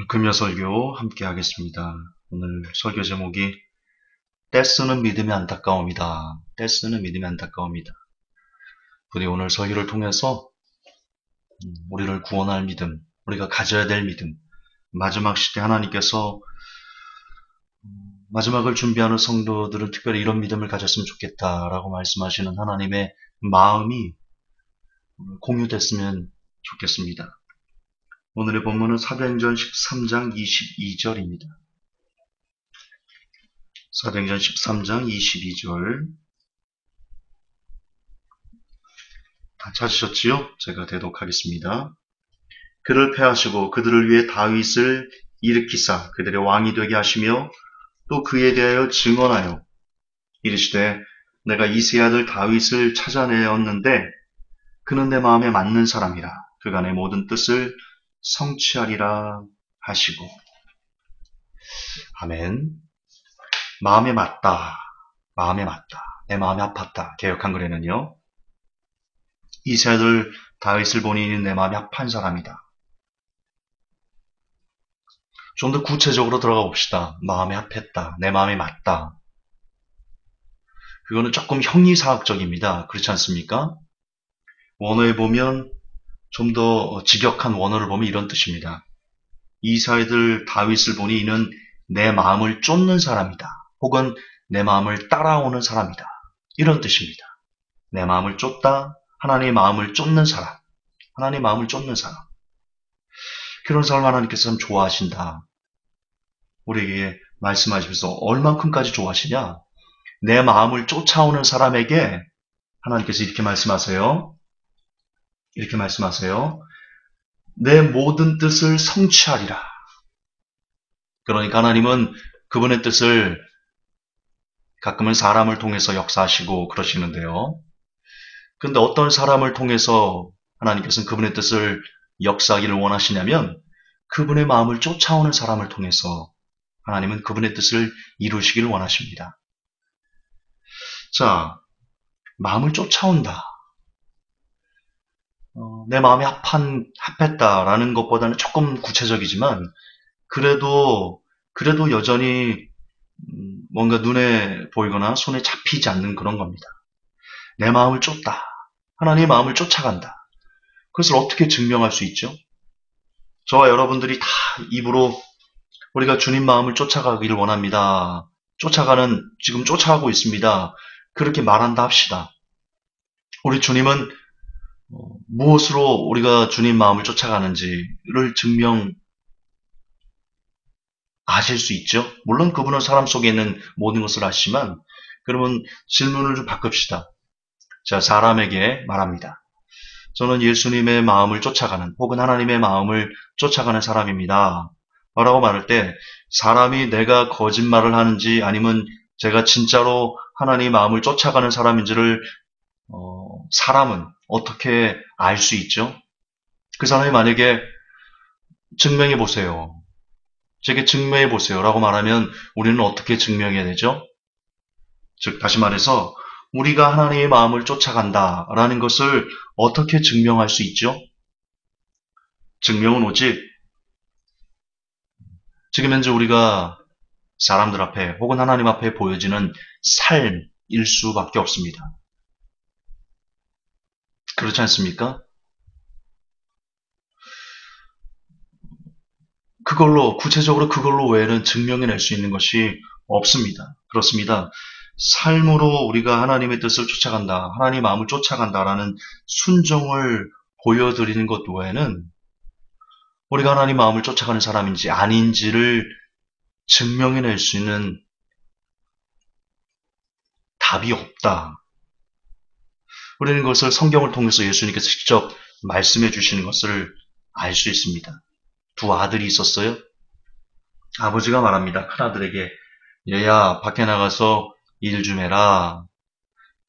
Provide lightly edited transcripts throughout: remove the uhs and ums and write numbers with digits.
금요 설교 함께 하겠습니다. 오늘 설교 제목이 떼쓰는 믿음의 안타까움이다. 떼쓰는 믿음의 안타까움이다. 부디 오늘 설교를 통해서 우리를 구원할 믿음, 우리가 가져야 될 믿음, 마지막 시대 하나님께서 마지막을 준비하는 성도들은 특별히 이런 믿음을 가졌으면 좋겠다라고 말씀하시는 하나님의 마음이 공유됐으면 좋겠습니다. 오늘의 본문은 사도행전 13장 22절입니다. 사도행전 13장 22절 다 찾으셨지요? 제가 대독하겠습니다. 그를 패하시고 그들을 위해 다윗을 일으키사 그들의 왕이 되게 하시며 또 그에 대하여 증언하여 이르시되 내가 이새의 아들 다윗을 찾아내었는데 그는 내 마음에 맞는 사람이라 그가 내 모든 뜻을 성취하리라 하시고. 아멘. 마음에 맞다. 마음에 맞다. 내 마음이 아팠다. 개역 한글에는요. 이새의 아들 다윗을 보니 내 마음이 아픈 사람이다. 좀 더 구체적으로 들어가 봅시다. 마음이 아팠다. 내 마음이 맞다. 그거는 조금 형이사학적입니다. 그렇지 않습니까? 원어에 보면 좀 더 직역한 원어를 보면 이런 뜻입니다. 이새의 다윗을 보니 이는 내 마음을 쫓는 사람이다. 혹은 내 마음을 따라오는 사람이다. 이런 뜻입니다. 내 마음을 쫓다. 하나님의 마음을 쫓는 사람. 하나님의 마음을 쫓는 사람. 그런 사람을 하나님께서 참 좋아하신다. 우리에게 말씀하시면서 얼만큼까지 좋아하시냐? 내 마음을 쫓아오는 사람에게 하나님께서 이렇게 말씀하세요. 이렇게 말씀하세요. 내 모든 뜻을 성취하리라. 그러니까 하나님은 그분의 뜻을 가끔은 사람을 통해서 역사하시고 그러시는데요. 그런데 어떤 사람을 통해서 하나님께서는 그분의 뜻을 역사하기를 원하시냐면 그분의 마음을 쫓아오는 사람을 통해서 하나님은 그분의 뜻을 이루시기를 원하십니다. 자, 마음을 쫓아온다. 내 마음이 합했다라는 것보다는 조금 구체적이지만 그래도 여전히 뭔가 눈에 보이거나 손에 잡히지 않는 그런 겁니다. 내 마음을 쫓다. 하나님의 마음을 쫓아간다. 그것을 어떻게 증명할 수 있죠? 저와 여러분들이 다 입으로 우리가 주님 마음을 쫓아가기를 원합니다. 지금 쫓아가고 있습니다. 그렇게 말한다 합시다. 우리 주님은 무엇으로 우리가 주님 마음을 쫓아가는지를 아실 수 있죠? 물론 그분은 사람 속에 있는 모든 것을 아시지만 그러면 질문을 좀 바꿉시다. 자, 사람에게 말합니다. 저는 예수님의 마음을 쫓아가는 혹은 하나님의 마음을 쫓아가는 사람입니다. 라고 말할 때 사람이 내가 거짓말을 하는지 아니면 제가 진짜로 하나님의 마음을 쫓아가는 사람인지를 사람은 어떻게 알 수 있죠? 그 사람이 만약에 증명해 보세요. 제게 증명해 보세요. 라고 말하면 우리는 어떻게 증명해야 되죠? 즉, 다시 말해서 우리가 하나님의 마음을 쫓아간다 라는 것을 어떻게 증명할 수 있죠? 증명은 오직 지금 현재 우리가 사람들 앞에 혹은 하나님 앞에 보여지는 삶일 수밖에 없습니다. 그렇지 않습니까? 구체적으로 그걸로 외에는 증명해낼 수 있는 것이 없습니다. 그렇습니다. 삶으로 우리가 하나님의 뜻을 쫓아간다, 하나님의 마음을 쫓아간다라는 순종을 보여드리는 것 외에는 우리가 하나님 마음을 쫓아가는 사람인지 아닌지를 증명해낼 수 있는 답이 없다. 우리는 그것을 성경을 통해서 예수님께서 직접 말씀해 주시는 것을 알 수 있습니다. 두 아들이 있었어요. 아버지가 말합니다. 큰아들에게 얘야 밖에 나가서 일 좀 해라.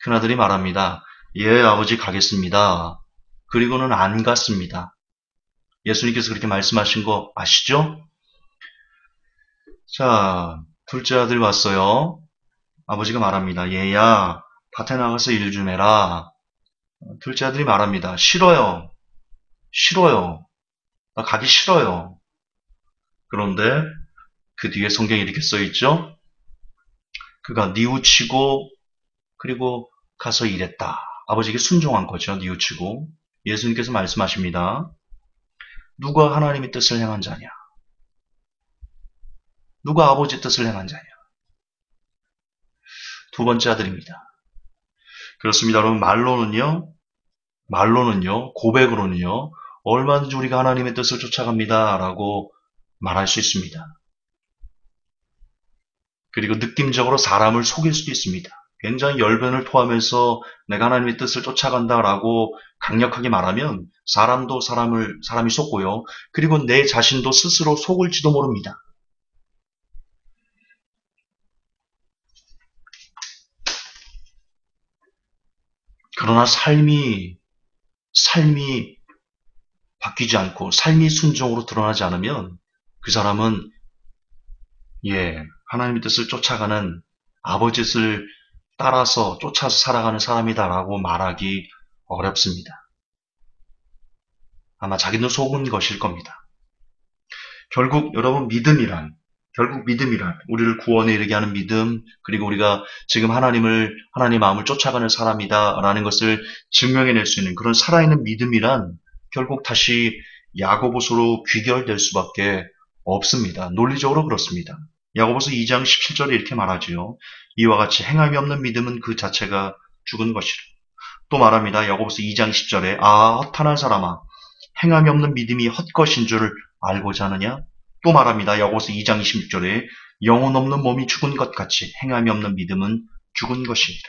큰아들이 말합니다. 예 아버지 가겠습니다. 그리고는 안 갔습니다. 예수님께서 그렇게 말씀하신 거 아시죠? 자, 둘째 아들 왔어요. 아버지가 말합니다. 얘야 밭에 나가서 일 좀 해라. 둘째 아들이 말합니다. 싫어요. 나 가기 싫어요. 그런데 그 뒤에 성경에 이렇게 써 있죠. 그가 뉘우치고 그리고 가서 일했다. 아버지에게 순종한 거죠. 뉘우치고. 예수님께서 말씀하십니다. 누가 하나님의 뜻을 행한 자냐? 누가 아버지의 뜻을 행한 자냐? 두 번째 아들입니다. 그렇습니다. 여러분, 말로는요, 고백으로는요, 얼마든지 우리가 하나님의 뜻을 쫓아갑니다. 라고 말할 수 있습니다. 그리고 느낌적으로 사람을 속일 수도 있습니다. 굉장히 열변을 토하면서 내가 하나님의 뜻을 쫓아간다라고 강력하게 말하면 사람이 속고요. 그리고 내 자신도 스스로 속을지도 모릅니다. 그러나 삶이 바뀌지 않고 삶이 순종으로 드러나지 않으면 그 사람은 하나님의 뜻을 쫓아가는 아버지 뜻을 따라서 쫓아서 살아가는 사람이다라고 말하기 어렵습니다. 아마 자기도 속은 것일 겁니다. 결국 여러분 믿음이란 우리를 구원에 이르게 하는 믿음, 그리고 우리가 지금 하나님의 마음을 쫓아가는 사람이다라는 것을 증명해낼 수 있는 그런 살아있는 믿음이란 결국 다시 야고보서로 귀결될 수밖에 없습니다. 논리적으로 그렇습니다. 야고보서 2장 17절에 이렇게 말하지요. 이와 같이 행함이 없는 믿음은 그 자체가 죽은 것이라. 또 말합니다. 야고보서 2장 10절에 헛한한 사람아 행함이 없는 믿음이 헛것인 줄을 알고자 하느냐? 또 말합니다. 야고보서 2장 26절에 영혼 없는 몸이 죽은 것 같이 행함이 없는 믿음은 죽은 것이니라.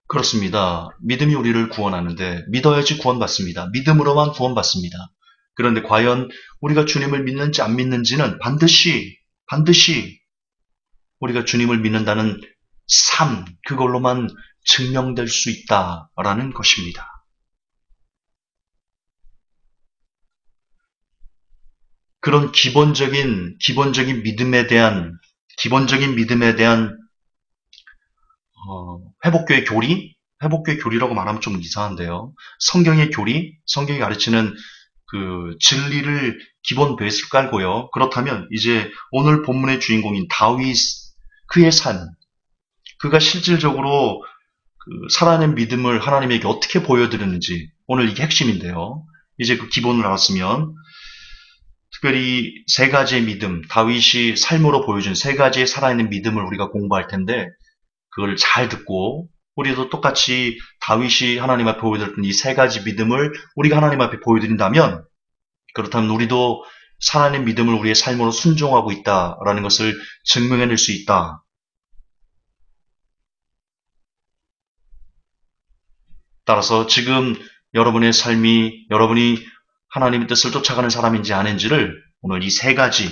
그렇습니다. 믿음이 우리를 구원하는데 믿어야지 구원받습니다. 믿음으로만 구원받습니다. 그런데 과연 우리가 주님을 믿는지 안 믿는지는 반드시 우리가 주님을 믿는다는 삶, 그걸로만 증명될 수 있다라는 것입니다. 그런 기본적인 믿음에 대한 회복교의 교리라고 말하면 좀 이상한데요. 성경의 교리, 성경이 가르치는 그 진리를 기본 베이스를 깔고요. 그렇다면 이제 오늘 본문의 주인공인 다윗, 그의 삶, 그가 실질적으로 살아낸 믿음을 하나님에게 어떻게 보여드렸는지, 오늘 이게 핵심인데요. 이제 그 기본을 알았으면 특별히 세 가지의 믿음, 다윗이 삶으로 보여준 세 가지의 살아있는 믿음을 우리가 공부할 텐데, 그걸 잘 듣고 우리도 똑같이 다윗이 하나님 앞에 보여드렸던 이 세 가지 믿음을 우리가 하나님 앞에 보여드린다면, 그렇다면 우리도 살아있는 믿음을 우리의 삶으로 순종하고 있다라는 것을 증명해낼 수 있다. 따라서 지금 여러분의 삶이 여러분이 하나님의 뜻을 쫓아가는 사람인지 아닌지를 오늘 이 세 가지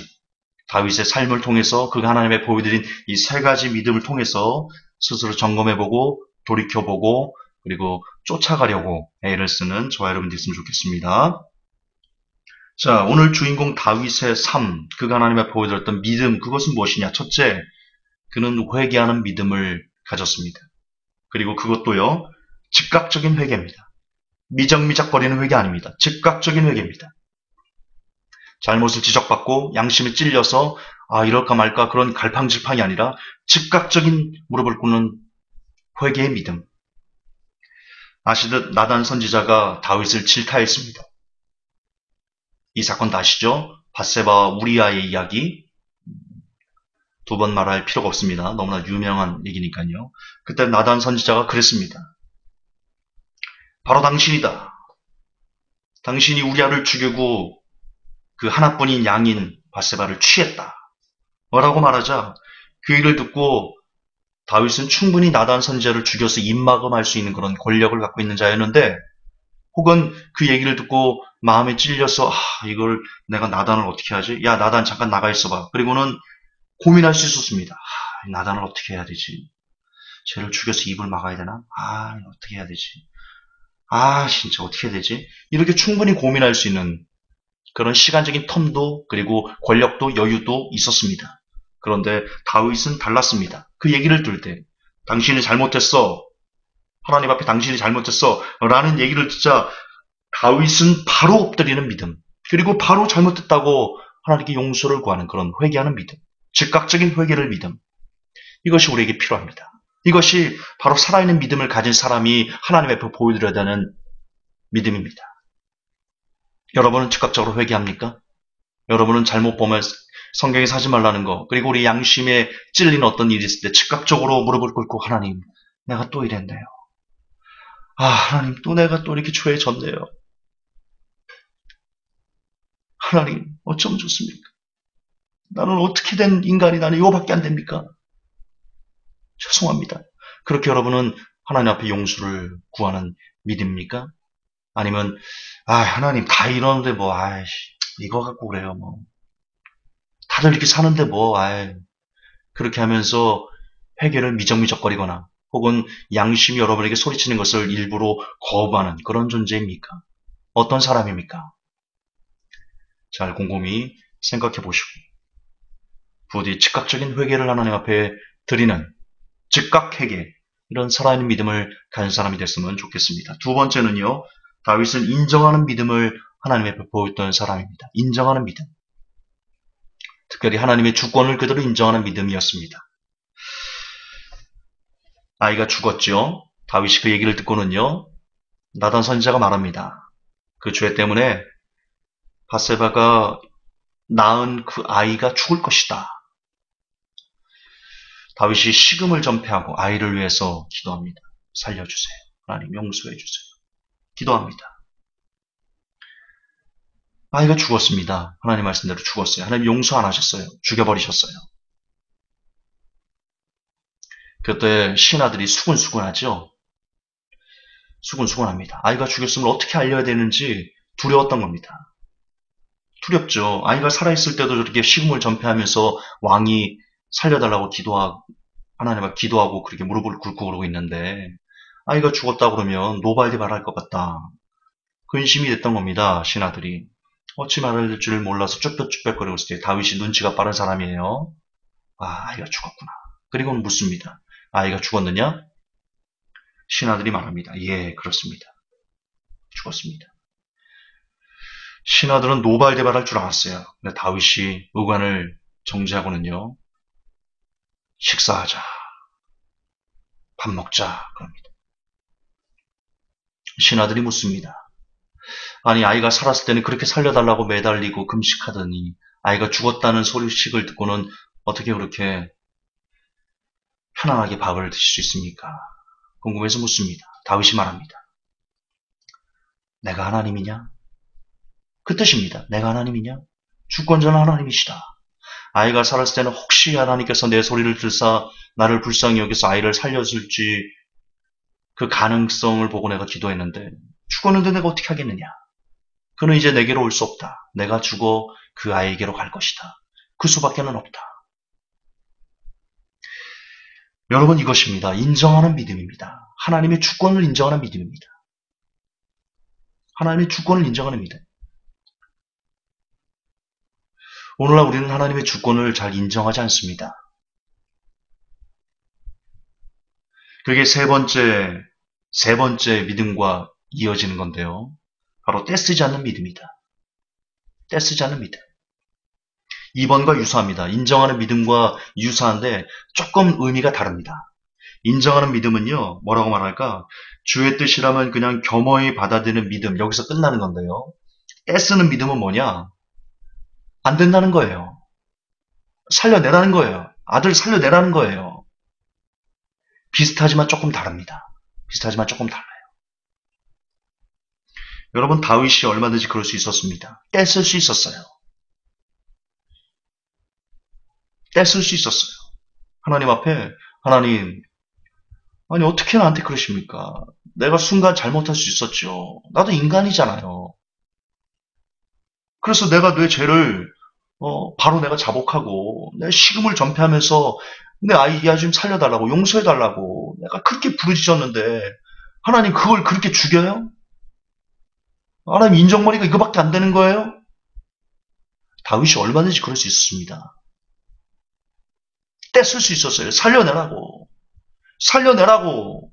다윗의 삶을 통해서 그가 하나님의 보여드린 이 세 가지 믿음을 통해서 스스로 점검해보고 돌이켜보고 그리고 쫓아가려고 애를 쓰는 저와 여러분 됐으면 좋겠습니다. 자, 오늘 주인공 다윗의 삶, 그가 하나님 앞에 보여드렸던 믿음, 그것은 무엇이냐? 첫째, 그는 회개하는 믿음을 가졌습니다. 그리고 그것도요, 즉각적인 회개입니다. 미적미적거리는 회개 아닙니다. 즉각적인 회개입니다. 잘못을 지적받고 양심에 찔려서 이럴까 말까 그런 갈팡질팡이 아니라 즉각적인 무릎을 꿇는 회개의 믿음. 아시듯 나단 선지자가 다윗을 질타했습니다. 이 사건 다 아시죠? 밧세바와 우리아의 이야기. 두 번 말할 필요가 없습니다. 너무나 유명한 얘기니까요. 그때 나단 선지자가 그랬습니다. 바로 당신이다. 당신이 우리아를 죽이고 그 하나뿐인 양인 밧세바를 취했다. 뭐라고 말하자 그 얘기를 듣고 다윗은 충분히 나단 선지자를 죽여서 입막음할 수 있는 그런 권력을 갖고 있는 자였는데, 혹은 그 얘기를 듣고 마음에 찔려서 이걸 내가 나단을 어떻게 하지? 야, 나단 잠깐 나가 있어봐. 그리고는 고민할 수 있었습니다. 나단을 어떻게 해야 되지? 쟤를 죽여서 입을 막아야 되나? 어떻게 해야 되지? 진짜 어떻게 해야 되지? 이렇게 충분히 고민할 수 있는 그런 시간적인 텀도 그리고 권력도 여유도 있었습니다. 그런데 다윗은 달랐습니다. 그 얘기를 들을 때 당신이 잘못했어. 하나님 앞에 당신이 잘못했어. 라는 얘기를 듣자 다윗은 바로 엎드리는 믿음, 그리고 바로 잘못했다고 하나님께 용서를 구하는 그런 회개하는 믿음, 즉각적인 회개를 믿음, 이것이 우리에게 필요합니다. 이것이 바로 살아있는 믿음을 가진 사람이 하나님 앞에 보여드려야 되는 믿음입니다. 여러분은 즉각적으로 회개합니까? 여러분은 잘못 보면 성경에서 하지 말라는 거, 그리고 우리 양심에 찔리는 어떤 일이 있을 때 즉각적으로 무릎을 꿇고 하나님, 내가 또 이랬네요. 하나님, 또 내가 또 이렇게 죄에 졌네요. 하나님, 어쩌면 좋습니까? 나는 어떻게 된 인간이 나는 이거밖에 안 됩니까? 죄송합니다. 그렇게 여러분은 하나님 앞에 용서를 구하는 믿음입니까? 아니면 하나님 다 이러는데 뭐 이거 갖고 그래요 뭐 다들 이렇게 사는데 뭐 그렇게 하면서 회개를 미적미적거리거나 혹은 양심이 여러분에게 소리치는 것을 일부러 거부하는 그런 존재입니까? 어떤 사람입니까? 잘 곰곰이 생각해 보시고 부디 즉각적인 회개를 하나님 앞에 드리는 즉각 회개, 이런 살아있는 믿음을 가진 사람이 됐으면 좋겠습니다. 두 번째는요, 다윗은 인정하는 믿음을 하나님 앞에 보였던 사람입니다. 인정하는 믿음. 특별히 하나님의 주권을 그대로 인정하는 믿음이었습니다. 아이가 죽었죠. 다윗이 그 얘기를 듣고는요, 나단 선지자가 말합니다. 그 죄 때문에 바세바가 낳은 그 아이가 죽을 것이다. 다윗이 식음을 전폐하고 아이를 위해서 기도합니다. 살려주세요. 하나님 용서해 주세요. 기도합니다. 아이가 죽었습니다. 하나님 말씀대로 죽었어요. 하나님 용서 안 하셨어요. 죽여버리셨어요. 그때 신하들이 수군수군하죠. 수군수군합니다. 아이가 죽였음을 어떻게 알려야 되는지 두려웠던 겁니다. 두렵죠. 아이가 살아있을 때도 저렇게 식음을 전폐하면서 왕이 살려달라고 하나님 앞에 기도하고 그렇게 무릎을 꿇고 그러고 있는데 아이가 죽었다 그러면 노발대 말할 것 같다. 근심이 됐던 겁니다. 신하들이. 어찌 말할 줄 몰라서 쭈뼛쭈뼛거리고 있을 때 다윗이 눈치가 빠른 사람이에요. 아이가 죽었구나. 그리고는 묻습니다. 아이가 죽었느냐? 신하들이 말합니다. 예, 그렇습니다. 죽었습니다. 신하들은 노발대발할 줄 알았어요. 근데 다윗이 의관을 정지하고는요. 식사하자. 밥 먹자. 그럽니다. 신하들이 묻습니다. 아니 아이가 살았을 때는 그렇게 살려달라고 매달리고 금식하더니 아이가 죽었다는 소식을 듣고는 어떻게 그렇게 편안하게 밥을 드실 수 있습니까? 궁금해서 묻습니다. 다윗이 말합니다. 내가 하나님이냐? 그 뜻입니다. 내가 하나님이냐? 주권자는 하나님이시다. 아이가 살았을 때는 혹시 하나님께서 내 소리를 들사 나를 불쌍히 여기서 아이를 살려줄지 그 가능성을 보고 내가 기도했는데 죽었는데 내가 어떻게 하겠느냐? 그는 이제 내게로 올 수 없다. 내가 죽어 그 아이에게로 갈 것이다. 그 수밖에는 없다. 여러분 이것입니다. 인정하는 믿음입니다. 하나님의 주권을 인정하는 믿음입니다. 하나님의 주권을 인정하는 믿음. 오늘날 우리는 하나님의 주권을 잘 인정하지 않습니다. 그게 세 번째 믿음과 이어지는 건데요. 바로 떼쓰지 않는 믿음이다. 떼쓰지 않는 믿음. 2번과 유사합니다. 인정하는 믿음과 유사한데 조금 의미가 다릅니다. 인정하는 믿음은요. 뭐라고 말할까? 주의 뜻이라면 그냥 겸허히 받아들이는 믿음. 여기서 끝나는 건데요. 떼쓰는 믿음은 뭐냐? 안 된다는 거예요. 살려내라는 거예요. 아들 살려내라는 거예요. 비슷하지만 조금 다릅니다. 비슷하지만 조금 달라요. 여러분 다윗이 얼마든지 그럴 수 있었습니다. 떼쓸 수 있었어요. 떼쓸 수 있었어요. 하나님 앞에 하나님 아니 어떻게 나한테 그러십니까? 내가 순간 잘못할 수 있었죠. 나도 인간이잖아요. 그래서 내가 내 죄를 바로 내가 자복하고 내 식음을 전폐하면서 내 아이 좀 살려달라고 용서해달라고 내가 그렇게 부르짖었는데 하나님 그걸 그렇게 죽여요? 하나님 인정머리가 이거밖에 안 되는 거예요? 다윗이 얼마든지 그럴 수 있었습니다. 떼쓸 수 있었어요. 살려내라고. 살려내라고.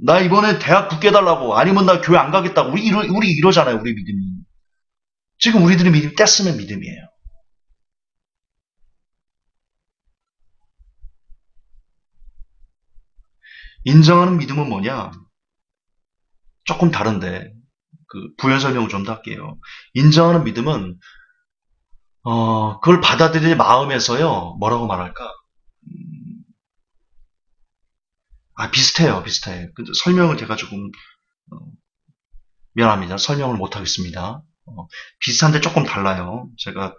나 이번에 대학 붙게 달라고, 아니면 나 교회 안 가겠다고. 우리 이러잖아요, 우리 믿음이. 지금 우리들의 믿음이 떼쓰는 믿음이에요. 인정하는 믿음은 뭐냐? 조금 다른데, 부연 설명을 좀 더 할게요. 인정하는 믿음은, 그걸 받아들일 마음에서요, 뭐라고 말할까? 비슷해요, 비슷해. 근데 설명을 제가 조금, 어, 미안합니다. 설명을 못하겠습니다. 비슷한데 조금 달라요. 제가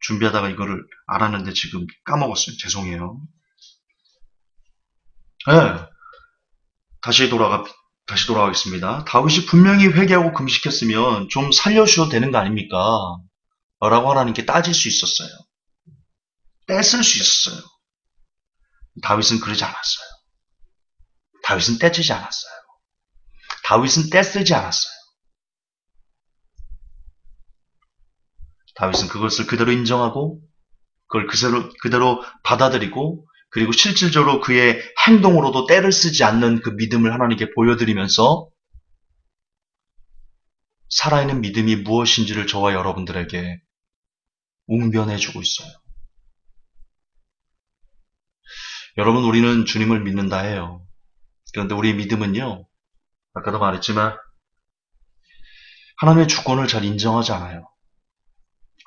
준비하다가 이거를 알았는데 지금 까먹었어요. 죄송해요. 네, 다시 돌아가겠습니다. 다윗이 분명히 회개하고 금식했으면 좀 살려주셔도 되는 거 아닙니까? 라고 하나님께 따질 수 있었어요. 떼쓸 수 있었어요. 다윗은 그러지 않았어요. 다윗은 떼지지 않았어요. 다윗은 떼쓰지 않았어요. 다윗은 그것을 그대로 인정하고 그걸 그대로 받아들이고 그리고 실질적으로 그의 행동으로도 때를 쓰지 않는 그 믿음을 하나님께 보여드리면서 살아있는 믿음이 무엇인지를 저와 여러분들에게 웅변해주고 있어요. 여러분, 우리는 주님을 믿는다 해요. 그런데 우리의 믿음은요, 아까도 말했지만 하나님의 주권을 잘 인정하지 않아요.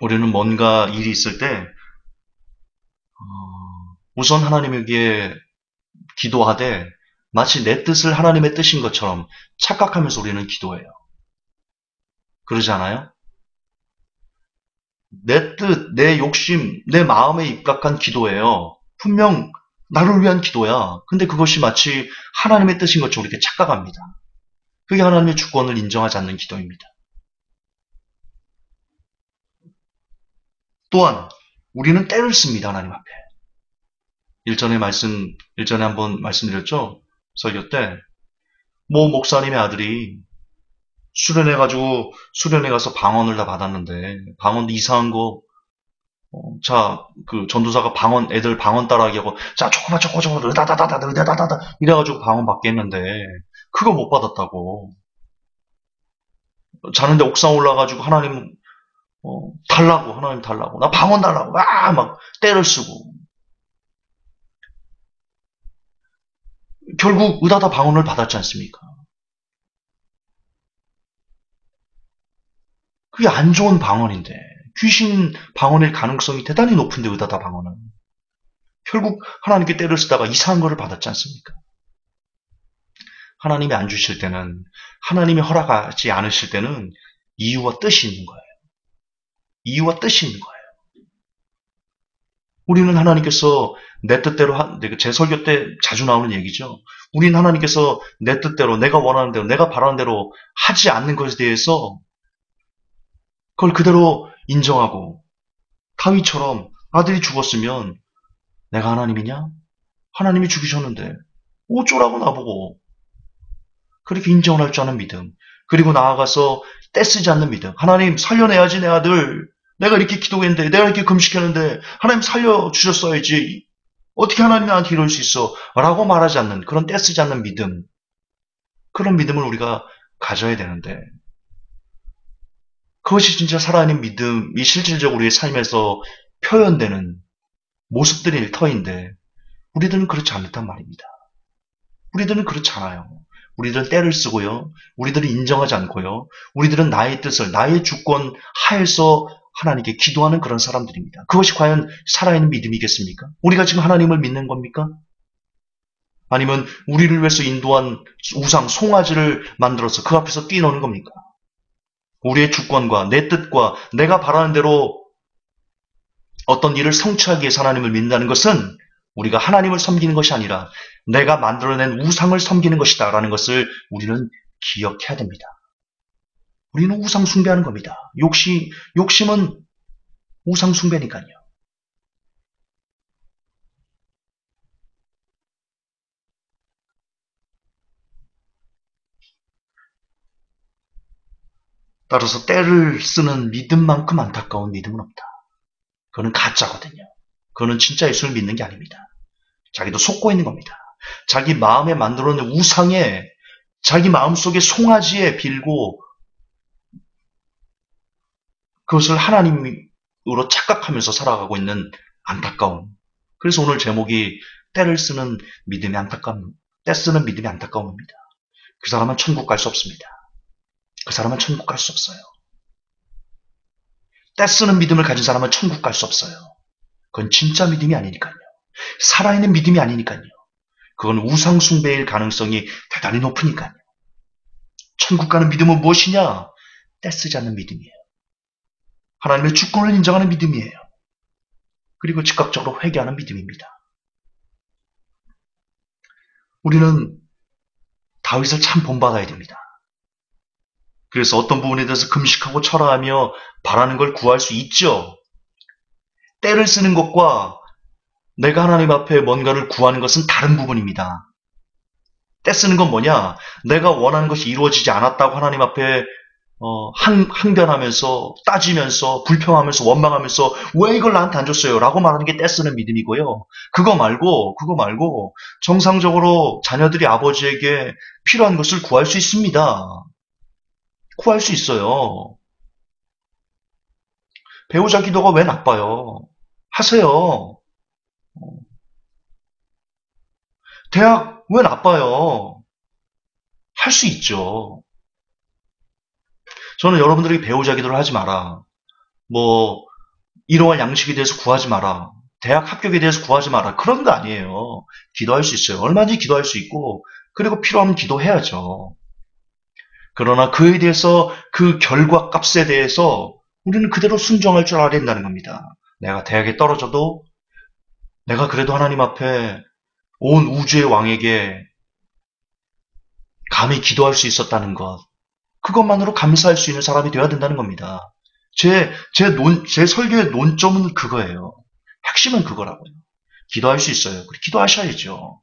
우리는 뭔가 일이 있을 때 우선 하나님에게 기도하되 마치 내 뜻을 하나님의 뜻인 것처럼 착각하면서 우리는 기도해요. 그러지 않아요? 내 뜻, 내 욕심, 내 마음에 입각한 기도예요. 분명 나를 위한 기도야. 근데 그것이 마치 하나님의 뜻인 것처럼 이렇게 착각합니다. 그게 하나님의 주권을 인정하지 않는 기도입니다. 또한 우리는 때를 씁니다. 하나님 앞에. 일전에 한번 말씀드렸죠? 설교 때. 목사님의 아들이 수련회 가서 방언을 다 받았는데, 방언도 이상한 거, 전도사가 애들 방언 따라하게 하고, 자, 조금만, 으다다다다, 이래가지고 방언 받게 했는데, 그거 못 받았다고. 자는데 옥상 올라가지고 하나님 달라고. 나 방언 달라고. 막 때를 쓰고. 결국 의다다 방언을 받았지 않습니까? 그게 안 좋은 방언인데 귀신 방언일 가능성이 대단히 높은데 의다다 방언은 결국 하나님께 때를 쓰다가 이상한 거를 받았지 않습니까? 하나님이 안 주실 때는 하나님이 허락하지 않으실 때는 이유와 뜻이 있는 거예요. 이유와 뜻이 있는 거예요. 우리는 하나님께서 내 뜻대로 제 설교 때 자주 나오는 얘기죠. 우리는 하나님께서 내 뜻대로 내가 원하는 대로 내가 바라는 대로 하지 않는 것에 대해서 그걸 그대로 인정하고 다윗처럼 아들이 죽었으면 내가 하나님이냐? 하나님이 죽이셨는데 어쩌라고 나보고 그렇게 인정을 할 줄 아는 믿음 그리고 나아가서 떼쓰지 않는 믿음 하나님 살려내야지 내 아들 내가 이렇게 기도했는데 내가 이렇게 금식했는데 하나님 살려주셨어야지 어떻게 하나님이 나한테 이럴 수 있어 라고 말하지 않는 그런 떼쓰지 않는 믿음 그런 믿음을 우리가 가져야 되는데 그것이 진짜 살아있는 믿음이 실질적으로 우리의 삶에서 표현되는 모습들일 터인데 우리들은 그렇지 않단 말입니다. 우리들은 그렇지 않아요. 우리들은 때를 쓰고요. 우리들은 인정하지 않고요. 우리들은 나의 뜻을 나의 주권 하에서 하나님께 기도하는 그런 사람들입니다. 그것이 과연 살아있는 믿음이겠습니까? 우리가 지금 하나님을 믿는 겁니까? 아니면 우리를 위해서 인도한 우상 송아지를 만들어서 그 앞에서 뛰노는 겁니까? 우리의 주권과 내 뜻과 내가 바라는 대로 어떤 일을 성취하기 위해서 하나님을 믿는다는 것은 우리가 하나님을 섬기는 것이 아니라 내가 만들어낸 우상을 섬기는 것이다 라는 것을 우리는 기억해야 됩니다. 우리는 우상 숭배하는 겁니다. 욕심은 우상 숭배니까요. 따라서 때를 쓰는 믿음만큼 안타까운 믿음은 없다. 그거는 가짜거든요. 그거는 진짜 예수를 믿는 게 아닙니다. 자기도 속고 있는 겁니다. 자기 마음에 만들어낸 우상에 자기 마음속에 송아지에 빌고 그것을 하나님으로 착각하면서 살아가고 있는 안타까움. 그래서 오늘 제목이 때를 쓰는 믿음이 안타까움, 때 쓰는 믿음이 안타까움입니다. 그 사람은 천국 갈 수 없습니다. 그 사람은 천국 갈 수 없어요. 때 쓰는 믿음을 가진 사람은 천국 갈 수 없어요. 그건 진짜 믿음이 아니니까요. 살아있는 믿음이 아니니까요. 그건 우상숭배일 가능성이 대단히 높으니까요. 천국 가는 믿음은 무엇이냐? 때 쓰지 않는 믿음이에요. 하나님의 주권을 인정하는 믿음이에요. 그리고 즉각적으로 회개하는 믿음입니다. 우리는 다윗을 참 본받아야 됩니다. 그래서 어떤 부분에 대해서 금식하고 철화하며 바라는 걸 구할 수 있죠. 때를 쓰는 것과 내가 하나님 앞에 뭔가를 구하는 것은 다른 부분입니다. 때 쓰는 건 뭐냐? 내가 원하는 것이 이루어지지 않았다고 하나님 앞에 항변하면서 따지면서 불평하면서 원망하면서 왜 이걸 나한테 안 줬어요? 라고 말하는 게 떼쓰는 믿음이고요. 그거 말고 정상적으로 자녀들이 아버지에게 필요한 것을 구할 수 있습니다. 구할 수 있어요. 배우자 기도가 왜 나빠요? 하세요. 대학 왜 나빠요? 할 수 있죠. 저는 여러분들에게 배우자 기도를 하지 마라. 뭐 이러한 양식에 대해서 구하지 마라. 대학 합격에 대해서 구하지 마라. 그런 거 아니에요. 기도할 수 있어요. 얼마든지 기도할 수 있고 그리고 필요하면 기도해야죠. 그러나 그에 대해서 그 결과값에 대해서 우리는 그대로 순종할 줄 알아야 된다는 겁니다. 내가 대학에 떨어져도 내가 그래도 하나님 앞에 온 우주의 왕에게 감히 기도할 수 있었다는 것. 그것만으로 감사할 수 있는 사람이 되어야 된다는 겁니다. 제 설교의 논점은 그거예요. 핵심은 그거라고요. 기도할 수 있어요. 기도하셔야죠.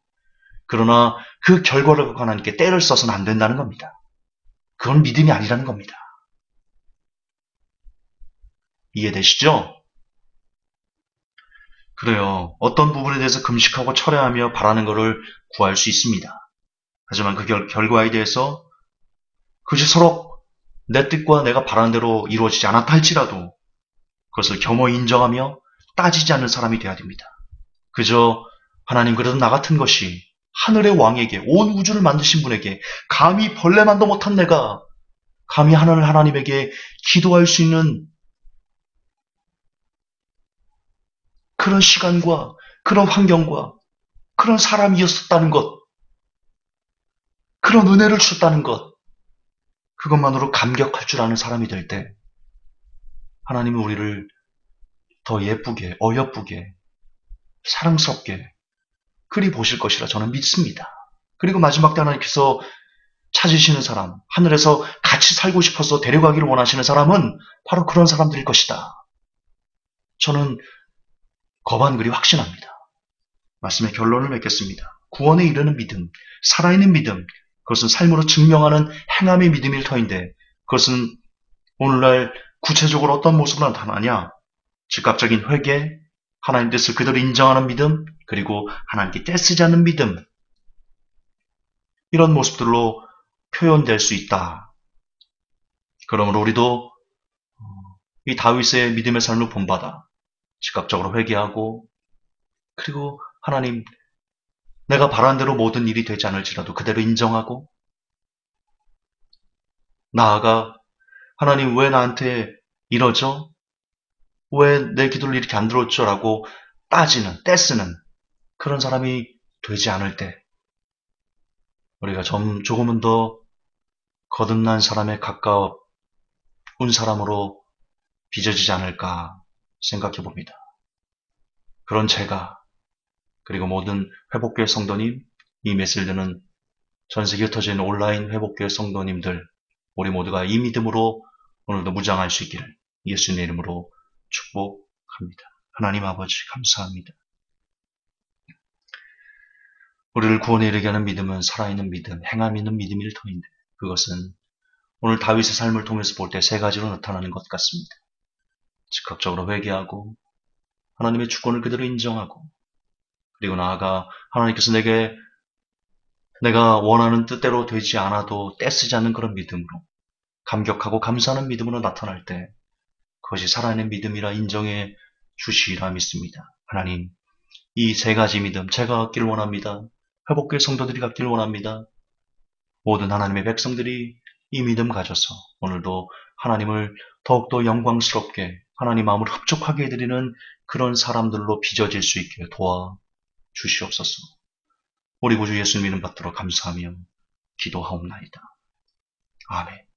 그러나 그 결과를 갖고 하나님께 때를 써서는 안 된다는 겁니다. 그건 믿음이 아니라는 겁니다. 이해되시죠? 그래요. 어떤 부분에 대해서 금식하고 철회하며 바라는 것을 구할 수 있습니다. 하지만 그 결과에 대해서 그것이 서로 내 뜻과 내가 바라는 대로 이루어지지 않았다 할지라도 그것을 겸허히 인정하며 따지지 않는 사람이 되어야 됩니다. 그저 하나님 그래도 나 같은 것이 하늘의 왕에게 온 우주를 만드신 분에게 감히 벌레만도 못한 내가 감히 하나님에게 기도할 수 있는 그런 시간과 그런 환경과 그런 사람이었다는 것, 그런 은혜를 주셨다는 것, 그것만으로 감격할 줄 아는 사람이 될 때 하나님은 우리를 더 예쁘게, 어여쁘게, 사랑스럽게 그리 보실 것이라 저는 믿습니다. 그리고 마지막 때 하나님께서 찾으시는 사람, 하늘에서 같이 살고 싶어서 데려가기를 원하시는 사람은 바로 그런 사람들일 것이다. 저는 거반그리 확신합니다. 말씀의 결론을 맺겠습니다. 구원에 이르는 믿음, 살아있는 믿음, 그것은 삶으로 증명하는 행함의 믿음일 터인데 그것은 오늘날 구체적으로 어떤 모습으로 나타나냐? 즉각적인 회개, 하나님 뜻을 그대로 인정하는 믿음, 그리고 하나님께 떼쓰지 않는 믿음, 이런 모습들로 표현될 수 있다. 그러므로 우리도 이 다윗의 믿음의 삶을 본받아 즉각적으로 회개하고 그리고 하나님 내가 바란 대로 모든 일이 되지 않을지라도 그대로 인정하고 나아가 하나님 왜 나한테 이러죠? 왜 내 기도를 이렇게 안 들었죠? 라고 따지는, 떼쓰는 그런 사람이 되지 않을 때 우리가 조금은 더 거듭난 사람에 가까운 사람으로 빚어지지 않을까 생각해 봅니다. 그런 제가 그리고 모든 회복교회 성도님, 이 메시지는 전 세계에 흩어져 있는 온라인 회복교회 성도님들 우리 모두가 이 믿음으로 오늘도 무장할 수 있기를 예수님의 이름으로 축복합니다. 하나님 아버지 감사합니다. 우리를 구원에 이르게 하는 믿음은 살아있는 믿음, 행함 있는 믿음일 터인데 그것은 오늘 다윗의 삶을 통해서 볼 때 세 가지로 나타나는 것 같습니다. 즉각적으로 회개하고 하나님의 주권을 그대로 인정하고 그리고 나아가 하나님께서 내게 내가 원하는 뜻대로 되지 않아도 떼쓰지 않는 그런 믿음으로, 감격하고 감사하는 믿음으로 나타날 때 그것이 살아있는 믿음이라 인정해 주시리라 믿습니다. 하나님, 이 세 가지 믿음 제가 갖길 원합니다. 회복교회 성도들이 갖길 원합니다. 모든 하나님의 백성들이 이 믿음 가져서 오늘도 하나님을 더욱더 영광스럽게 하나님 마음을 흡족하게 해드리는 그런 사람들로 빚어질 수 있게 도와 주시옵소서. 우리 구주 예수님 이름 받들어 감사하며 기도하옵나이다. 아멘.